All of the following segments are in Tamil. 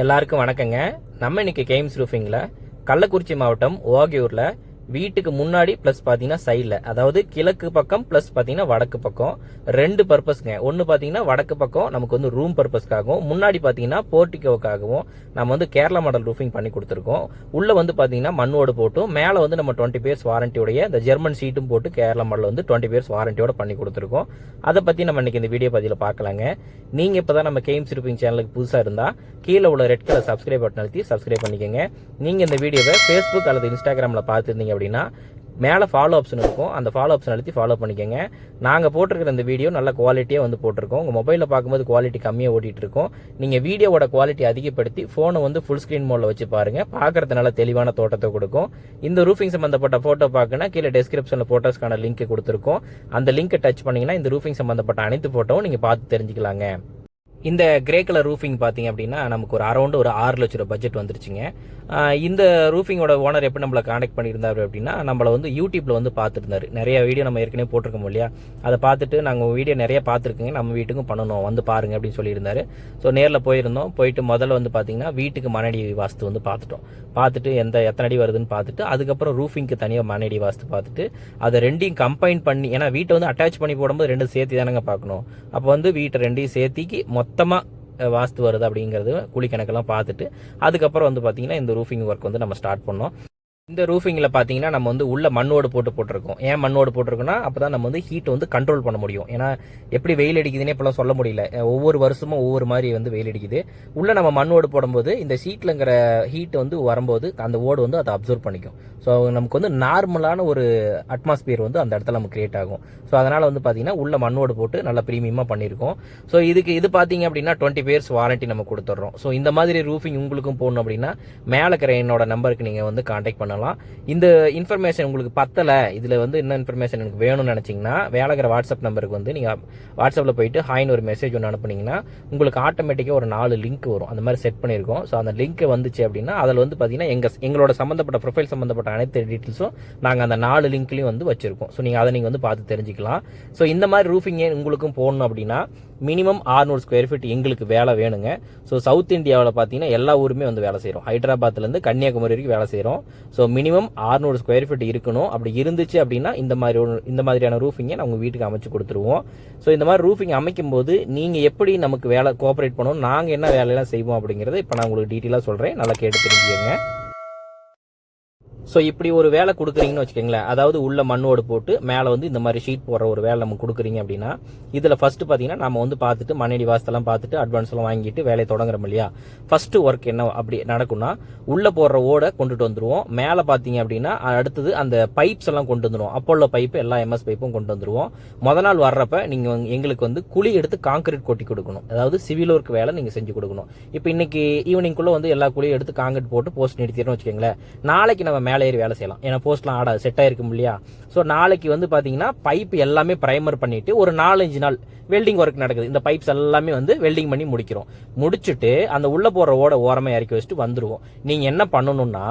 எல்லாருக்கும் வணக்கங்க. நம்ம இன்னைக்கு கேம்ஸ் ரூஃபிங்ல கள்ளக்குறிச்சி மாவட்டம் ஓகையூர்ல வீட்டுக்கு முன்னாடி பிளஸ் பாத்தீங்கன்னா சைட்ல, அதாவது கிழக்கு பக்கம் பிளஸ் பாத்தீங்கன்னா வடக்கு பக்கம் ரெண்டு பர்பஸ்ங்க. ஒன்னு பாத்தீங்கன்னா வடக்கு பக்கம் நமக்கு வந்து ரூம் பர்பஸ்க்காகவும், முன்னாடி பாத்தீங்கன்னா போர்ட்டிகோவுக்காகவும் நம்ம வந்து கேரளா மாடல் ரூஃபிங் பண்ணி கொடுத்துருக்கோம். உள்ள வந்து பாத்தீங்கன்னா மண்ணோடு போட்டும், மேல வந்து நம்ம 20 இயர்ஸ் வாரண்டியோட இந்த ஜெர்மன் ஷீட்டும் போட்டு கேரளா மாடல் வந்து 20 இயர்ஸ் வாரண்டியோட பண்ணி கொடுத்துருக்கோம். அதை பத்தி நம்ம இன்னைக்கு இந்த வீடியோ பதில பார்க்கலாங்க. நீங்க இப்பதான் நம்ம கேம்ஸ் ரூஃபிங் சேனலுக்கு புதுசா இருந்தா கீழே உள்ள ரெட் கலர் சப்ஸ்கிரைப் பட்டன் அழுத்தி சப்ஸ்கிரைப் பண்ணிக்கோங்க. நீங்க இந்த வீடியோவை ஃபேஸ்புக் அல்லது இன்ஸ்டாகிராம்ல பார்த்துருந்தீங்க அப்படின்னா மேலே ஃபாலோ ஆப்ஷன் இருக்கும், அந்த ஃபாலோ ஆப்ஷன் அழுத்தி ஃபாலோ பண்ணிக்கோங்க. நாங்கள் போட்டிருக்கிற இந்த வீடியோ நல்ல குவாலிட்டியாக வந்து போட்டிருக்கோம். உங்கள் மொபைலில் பார்க்கும்போது குவாலிட்டி கம்மியாக ஓட்டிகிட்டு இருக்கோம். நீங்கள் வீடியோவோட குவாலிட்டி அதிகப்படுத்தி ஃபோனை வந்து ஃபுல் ஸ்க்ரீன் மோடில் வச்சு பாருங்கள். பார்க்குறது நல்ல தெளிவான தோட்டத்தை கொடுக்கும். இந்த ரூஃபிங் சம்மந்தப்பட்ட ஃபோட்டோ பார்க்கணும்னா கீழே டெஸ்கிரிப்ஷனில் ஃபோட்டோஸ்க்கான லிங்க் கொடுத்துருக்கோம். அந்த லிங்க்கை டச் பண்ணிங்கன்னா இந்த ரூஃபிங் சம்மந்தப்பட்ட அனைத்து ஃபோட்டோவும் நீங்கள் பார்த்து தெரிஞ்சுக்கலாங்க. இந்த கிரே கலர் ரூஃபிங் பார்த்தீங்க அப்படின்னா நமக்கு ஒரு அரௌண்ட் ஒரு 6 லட்ச ரூபா பட்ஜெட் வந்துருச்சுங்க. இந்த ரூஃபிங்கோட ஓனர் எப்படி நம்மளை காண்டாக்ட் பண்ணியிருந்தாரு அப்படின்னா, நம்மளை வந்து யூடியூப்ல வந்து பார்த்துருந்தாரு. நிறைய வீடியோ நம்ம ஏற்கனவே போட்டிருக்கோம் இல்லையா, அதை பார்த்துட்டு நாங்கள் வீடியோ நிறைய பார்த்துருக்கீங்க, நம்ம வீட்டுக்கும் பண்ணணும் வந்து பாருங்க அப்படின்னு சொல்லியிருந்தாரு. ஸோ நேரில் போயிருந்தோம். போயிட்டு முதல்ல வந்து பார்த்தீங்கன்னா வீட்டுக்கு மனடி வாஸ்து வந்து பார்த்துட்டு எத்தனை அடி வருதுன்னு பார்த்துட்டு, அதுக்கப்புறம் ரூஃபிங்க்கு தனியாக மனடி வாஸ்து பார்த்துட்டு அதை ரெண்டையும் கம்பைன் பண்ணி, ஏன்னா வீட்டை வந்து அட்டாச் பண்ணி போடும்போது ரெண்டும் சேர்த்து தானங்க பார்க்கணும். அப்போ வந்து வீட்டை ரெண்டையும் சேர்த்திக்கு மொத்தமாக வாஸ்து வருது அப்படிங்கிறது குழி கணக்கெல்லாம் பார்த்துட்டு அதுக்கப்புறம் வந்து பார்த்தீங்கன்னா இந்த ரூஃபிங் ஒர்க் வந்து நம்ம ஸ்டார்ட் பண்ணோம். இந்த ரூஃபிங்கில் பார்த்தீங்கன்னா நம்ம வந்து உள்ள மண்ணோடு போட்டிருக்கோம். ஏன் மண்ணோடு போட்டிருக்கோம்னா அப்பதான் நம்ம வந்து ஹீட் வந்து கண்ட்ரோல் பண்ண முடியும். ஏன்னா எப்படி வெயில் அடிக்குதுன்னே இப்பெல்லாம் சொல்ல முடியல, ஒவ்வொரு வருஷமும் ஒவ்வொரு மாதிரி வந்து வெயில் அடிக்குது. உள்ள நம்ம மண்ணோடு போடும்போது இந்த ஷீட்லங்கிற ஹீட் வந்து வரும்போது அந்த ஓடு வந்து அதை அப்சர்வ் பண்ணிக்கும். ஸோ நமக்கு வந்து நார்மலான ஒரு அட்மாஸ்பியர் வந்து அந்த இடத்துல நமக்கு கிரியேட் ஆகும். ஸோ அதனால வந்து பார்த்தீங்கன்னா உள்ள மண்ணோடு போட்டு நல்லா ப்ரீமியமாக பண்ணியிருக்கோம். ஸோ இது பார்த்தீங்க அப்படின்னா 20 இயர்ஸ் வாரண்டி நம்ம கொடுத்துட்றோம். ஸோ இந்த மாதிரி ரூஃபிங் உங்களுக்கும் போடணும் அப்படின்னா மேலே இருக்கிற என்னோட நம்பருக்கு நீங்கள் வந்து கான்டாக்ட் பண்ணலாம். இந்த இன்ஃபர்மேஷன் உங்களுக்கு பத்தல, இதுல வந்து என்ன இன்ஃபர்மேஷன் எனக்கு வேணும்னு நினைச்சீங்கன்னா வேலைக்கிற வாட்ஸ்அப் நம்பருக்கு வந்து நீங்க வாட்ஸ்அப்ல போயிட்டு ஹாய்னு ஒரு மெசேஜ் ஒன்று அனுப்புனீங்கன்னா உங்களுக்கு ஆட்டோமேட்டிக்கா ஒரு 4 லிங்க் வரும். அந்த மாதிரி செட் பண்ணியிருக்கோம். ஸோ அந்த லிங்க் வந்துச்சு அப்படின்னா அதில் வந்து பார்த்தீங்கன்னா எங்களோட சம்பந்தப்பட்ட ப்ரொஃபைல் சம்பந்தப்பட்ட அனைத்து டீட்டெயில்ஸும் நாங்கள் அந்த 4 லிங்க்லையும் வந்து வச்சிருக்கோம். ஸோ நீங்கள் அதை நீங்கள் வந்து பார்த்து தெரிஞ்சுக்கலாம். ஸோ இந்த மாதிரி ரூஃபிங் உங்களுக்கும் போடணும் அப்படின்னா மினிமம் 600 ஸ்கொயர் ஃபீட் எங்களுக்கு வேலை வேணுங்க. ஸோ சவுத் இந்தியாவில் பார்த்தீங்கன்னா எல்லா ஊருமே வந்து வேலை செய்கிறோம். ஹைதராபாத்லேருந்து கன்னியாகுமரி வரைக்கும் வேலை செய்கிறோம். ஸோ மினிமம் 600 ஸ்கொயர் ஃபீட் இருக்கணும். அப்படி இருந்துச்சு அப்படின்னா இந்த மாதிரியான ரூஃபிங்கை நான் உங்கள் வீட்டுக்கு அமைச்சு கொடுத்துருவோம். ஸோ இந்த மாதிரி ரூஃபிங் அமைக்கும் போது நீங்கள் எப்படி நமக்கு வேலை கோஆப்ரேட் பண்ணணும், நாங்கள் என்ன வேலையெல்லாம் செய்வோம் அப்படிங்கிறத இப்போ நான் உங்களுக்கு டீட்டெயிலாக சொல்கிறேன், நல்லா கேட்டு தெரிஞ்சுக்கங்க. ஸோ இப்படி ஒரு வேலை கொடுக்குறீங்கன்னு வச்சுக்கோங்களேன், அதாவது உள்ள மண்ணோடு போட்டு மேலே வந்து இந்த மாதிரி ஷீட் போடுற ஒரு வேலை நம்ம கொடுக்குறீங்க அப்படின்னா இதில் ஃபர்ஸ்ட் பார்த்தீங்கன்னா நம்ம வந்து பார்த்துட்டு மண்ணடி வாசத்தெல்லாம் பார்த்துட்டு அட்வான்ஸ் எல்லாம் வாங்கிட்டு வேலையை தொடங்குறோம் இல்லையா. ஃபர்ஸ்ட் ஒர்க் என்ன அப்படி நடக்கும்னா உள்ள போடுற ஓடை கொண்டுட்டு வந்துருவோம். மேலே பார்த்தீங்க அப்படின்னா அடுத்தது அந்த பைப்ஸ் எல்லாம் கொண்டு வந்துருவோம். அப்போலோ பைப்பு எல்லா எம்எஸ் பைப்பும் கொண்டு வந்துருவோம். முதல் நாள் வர்றப்ப நீங்கள் எங்களுக்கு வந்து குழி எடுத்து காங்கிரீட் கொட்டி கொடுக்கணும். அதாவது சிவில் ஒர்க் வேலை நீங்கள் செஞ்சு கொடுக்கணும். இப்போ இன்னைக்கு ஈவினிங்குள்ள வந்து எல்லா குழியும் எடுத்து காங்கிரீட் போட்டு போஸ்ட் நிறுத்திடுறோம் வச்சுக்கோங்களேன். நாளைக்கு நம்ம ஏறி வேலை செய்யலாம். ஏன்னா போஸ்ட்லாம் ஆடாது, செட் ஆயிருக்கும் இல்லையா. ஸோ நாளைக்கு வந்து பாத்தீங்கன்னா பைப் எல்லாமே பிரைமர் பண்ணிட்டு ஒரு 4-5 நாள் வெல்டிங் ஒர்க் நடக்குது. இந்த பைப்ஸ் எல்லாமே வந்து வெல்டிங் பண்ணி முடிச்சுட்டு அந்த உள்ள போற ஓரமா இறக்கி வச்சுட்டு வந்துருவோம். நீங்க என்ன பண்ணணும்னா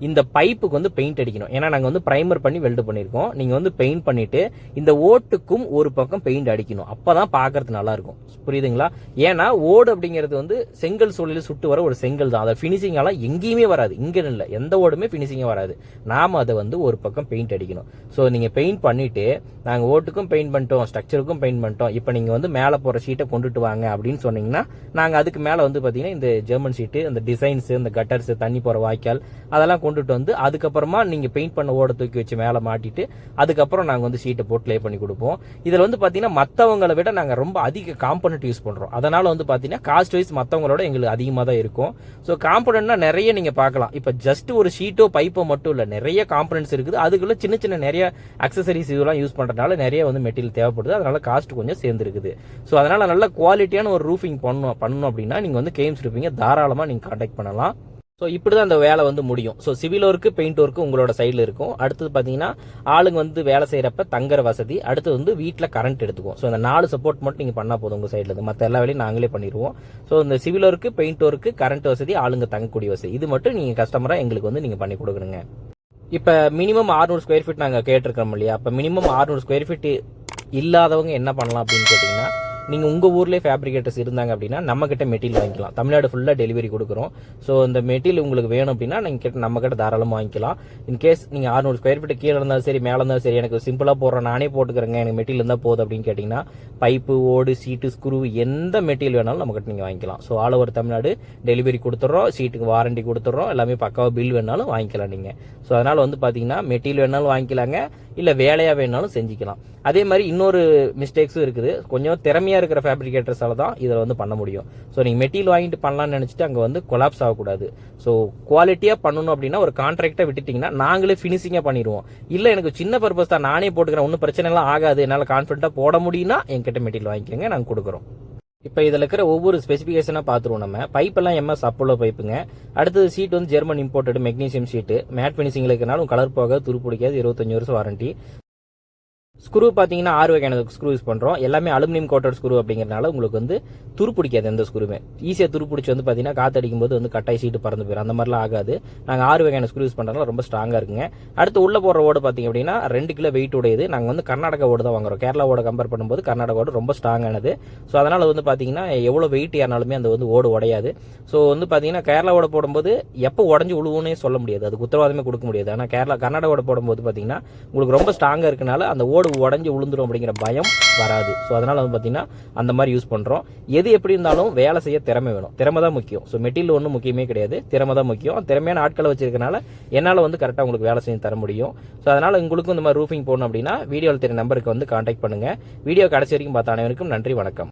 இந்த பைப்புக்கு வந்து பெயிண்ட் அடிக்கணும். ஏன்னா நாங்க வந்து பிரைமர் பண்ணி வெல்டு பண்ணிருக்கோம். நீங்க வந்து பெயிண்ட் பண்ணிட்டு இந்த ஓட்டுக்கும் ஒரு பக்கம் பெயிண்ட் அடிக்கணும். அப்பதான் பாக்குறது நல்லா இருக்கும். புரியுதுங்களா? ஏன்னா ஓடு அப்படிங்கிறது வந்து செங்கல் சூழலில் சுட்டு வர ஒரு செங்கல் தான். அதை பினிஷிங் எல்லாம் எங்கேயுமே வராது. இங்க இல்ல, எந்த ஓடுமே பினிஷிங் வராது. நாம அதை வந்து ஒரு பக்கம் பெயிண்ட் அடிக்கணும். ஸோ நீங்க பெயிண்ட் பண்ணிட்டு நாங்க ஓட்டுக்கும் பெயிண்ட் பண்ணிட்டோம், ஸ்ட்ரக்சருக்கும் பெயிண்ட் பண்ணிட்டோம், இப்போ நீங்க வந்து மேலே போற ஷீட்டை கொண்டுட்டு வாங்க அப்படின்னு சொன்னீங்கன்னா நாங்க அதுக்கு மேல வந்து பாத்தீங்கன்னா இந்த ஜெர்மன் ஷீட்டு, இந்த டிசைன்ஸ், இந்த கட்டர்ஸ், தண்ணி போற வாய்க்கால் அதெல்லாம் கொண்டுட்டு வந்து அதுக்கப்புறமா நீங்க பெயிண்ட் பண்ண ஓட தூக்கி வச்சு மேலே மாட்டிட்டு அதுக்கப்புறம் நாங்க வந்து ஷீட்டை போட்டு லே பண்ணி கொடுப்போம். இதுல வந்து பாத்தீங்கன்னா மத்தவங்களை விட நாங்க ரொம்ப அதிக காம்பனன்ட் யூஸ் பண்றோம். அதனால வந்து பாத்தீங்கன்னா காஸ்ட் வைஸ் மத்தவங்களோட எங்களுக்கு அதிகமா தான் இருக்கும். ஸோ காம்பனன்ட்னா நிறைய நீங்க பார்க்கலாம். இப்ப ஜஸ்ட் ஒரு ஷீட்டோ பைப்போ மட்டும் இல்ல, நிறைய காம்பனன்ட்ஸ் இருக்குது. அதுக்குள்ள சின்ன சின்ன நிறைய அக்சசரிஸ் இதெல்லாம் யூஸ் பண்றதுனால நிறைய வந்து மெட்டீரியல் தேவைப்படுது. அதனால காஸ்ட் கொஞ்சம் சேர்ந்து இருக்குது. ஸோ அதனால நல்ல குவாலிட்டியான ஒரு ரூஃபிங் பண்ணணும் அப்படின்னா நீங்க வந்து கேம்ஸ் ரூஃபிங்கை தாராளமா நீங்க கான்டாக்ட் பண்ணலாம். ஸோ இப்படிதான் அந்த வேலை வந்து முடியும். So civil work, paint work உங்களோட சைடில் இருக்கும். அடுத்தது பார்த்தீங்கன்னா ஆளுங்க வந்து வேலை செய்யறப்ப தங்குற வசதி, அடுத்து வந்து வீட்டில் கரண்ட் எடுத்துக்கும். ஸோ இந்த 4 சப்போர்ட் மட்டும் நீங்கள் பண்ணா போதும் உங்க சைடில் இருந்து. மற்ற எல்லா வேலையும் நாங்களே பண்ணிடுவோம். ஸோ இந்த civil work, paint work, current வசதி, ஆளுங்க தங்கக்கூடிய வசதி, இது மட்டும் நீங்க கஸ்டமரா எங்களுக்கு வந்து நீங்க பண்ணி கொடுக்குறீங்க. இப்போ மினிமம் 600 ஸ்கொயர் ஃபீட் நாங்கள் கேட்டிருக்கோம் இல்லையா, அப்போ மினிமம் 600 ஸ்கொயர் ஃபீட் இல்லாதவங்க என்ன பண்ணலாம் அப்படின்னு கேட்டிங்கன்னா, நீங்கள் உங்கள் ஊர்லேயே ஃபேப்ரிகேட்டர்ஸ் இருந்தாங்க அப்படின்னா நம்மக்கிட்ட மெட்டீரியல் வாங்கிக்கலாம். தமிழ்நாடு ஃபுல்லாக டெலிவரி கொடுக்குறோம். ஸோ இந்த மெட்டீரியல் உங்களுக்கு வேணும் அப்படின்னா நீங்கள் நம்மக்கிட்ட தாராளமாக வாங்கிக்கலாம். இன்கேஸ் நீங்கள் 600 ஸ்கொயர் ஃபீட் கீழே இருந்தாலும் சரி மேலே இருந்தாலும் சரி எனக்கு சிம்பிளாக போடுறேன் நானே போட்டுக்கிறேங்க எனக்கு மெட்டீரியல் இருந்தால் போதும் அப்படின்னு கேட்டிங்கன்னா பைப்பு ஓடு சீட்டு ஸ்க்ரூ எந்த மெட்டீரியல் வேணாலும் நம்மக்கிட்ட நீங்கள் வாங்கிக்கலாம். So all over Tamil Nadu delivery கொடுத்துட்றோம், சீட்டுக்கு வாரண்டி கொடுத்துட்றோம், எல்லாமே பக்காவாக பில் வேணாலும் வாங்கிக்கலாம் நீங்கள். ஸோ அதனால் பார்த்தீங்கன்னா மெட்டீரியல் வேணாலும் வாங்கிக்கலாங்க, இல்லை வேலையாக வேணாலும் செஞ்சுக்கலாம். அதே மாதிரி இன்னொரு மிஸ்டேக்ஸும் இருக்குது. கொஞ்சம் திறமையாக இருக்கிற ஃபேப்ரிகேட்டர்ஸால தான் இதில் பண்ண முடியும். ஸோ நீங்கள் மெட்டீரியல் வாங்கிட்டு பண்ணலாம்னு நினச்சிட்டு அங்கே கொலாப்ஸ் ஆகக்கூடாது. ஸோ குவாலிட்டியாக பண்ணணும் அப்படின்னா ஒரு கான்ட்ராக்டை விட்டுட்டிங்கன்னா நாங்களே ஃபினிஷிங்காக பண்ணிடுவோம். இல்லை எனக்கு சின்ன பர்பஸ் தான் நானே போட்டுக்கிறேன் ஒன்றும் பிரச்சனை எல்லாம் ஆகாது என்னால் கான்ஃபிடென்ட்டாக போட முடியும்னா என்கிட்ட மெட்டீரியல் வாங்கிக்கோங்க, நாங்கள் கொடுக்குறோம். இப்போ இதில் இருக்கிற ஒவ்வொரு ஸ்பெசிஃபிகேஷனாக பார்த்துருவோம். நம்ம பைப்பெல்லாம் எம்எஸ் அப்போலோ பைப்புங்க. அடுத்தது sheet German imported magnesium sheet. Matte ஃபினிஷிங்கில் இருக்கிறனாலும் கலர் போக துரு பிடிக்காது, 25 வருஷம் வாரண்டி. ஸ்க்ரூ பார்த்தீங்கன்னா 6 வகையான ஸ்க்ரூ யூஸ் பண்ணுறோம். எல்லாமே அலுமினியம் கோட்டட் ஸ்க்ரூ அப்படிங்கிறனால உங்களுக்கு துரு பிடிக்காது. எந்த ஸ்க்ரூமே ஈஸியாக துரு பிடிச்சி பார்த்தீங்கன்னா காற்றடிக்கும் போது கட்டாய் சீட்டு பறந்து போயிடும், அந்த மாதிரிலாம் ஆகாது. நாங்கள் 6 வகையான ஸ்க்ரூ யூஸ் பண்ணுறதுனால ரொம்ப ஸ்ட்ராங்காக இருக்குங்க. அடுத்து உள்ள போகிற ஓடு பார்த்தீங்க அப்படின்னா 2 கிலோ வெயிட் உடையது. நாங்கள் கர்நாடகா ஓடு தான் வாங்குறோம். கேரளாவோட கம்பேர் பண்ணும்போது கர்நாடகா ஓடு ரொம்ப ஸ்ட்ராங்கானது. ஸோ அதனால் பார்த்தீங்கன்னா எவ்வளோ வெயிட் ஏறினாலுமே அந்த ஓடு உடையாது. ஸோ பார்த்தீங்கன்னா கேரளாவோட போடும்போது எப்போ உடஞ்சி உழுவுன்னே சொல்ல முடியாது, அதுக்கு உத்தரவாதமே கொடுக்க முடியாது. ஆனால் கர்நாடகாவோட போடும்போது பார்த்தீங்கன்னா உங்களுக்கு ரொம்ப ஸ்ட்ராங்காக இருக்கனால அந்த ஓடு உடஞ்சி உளுந்துரும் அப்படிங்கிற பயம் வராது. ஸோ அதனால பார்த்தீங்கன்னா அந்த மாதிரி யூஸ் பண்ணுறோம். எது எப்படி இருந்தாலும் வேலை செய்ய திறமை வேணும், திறமை தான் முக்கியம். ஸோ மெட்டீரியல் ஒன்றும் முக்கியமே கிடையாது, திறமை தான் முக்கியம். திறமையான ஆட்களை வச்சிருக்கனால என்னால் கரெக்டாக உங்களுக்கு வேலை செஞ்சு தர முடியும். ஸோ அதனால் உங்களுக்கும் இந்த மாதிரி ரூஃபிங் போகணும் அப்படின்னா வீடியோவில் தெரிய நம்பருக்கு கான்டாக்ட் பண்ணுங்கள். வீடியோ கடைசி வரைக்கும் பார்த்த அனைவருக்கும் நன்றி, வணக்கம்.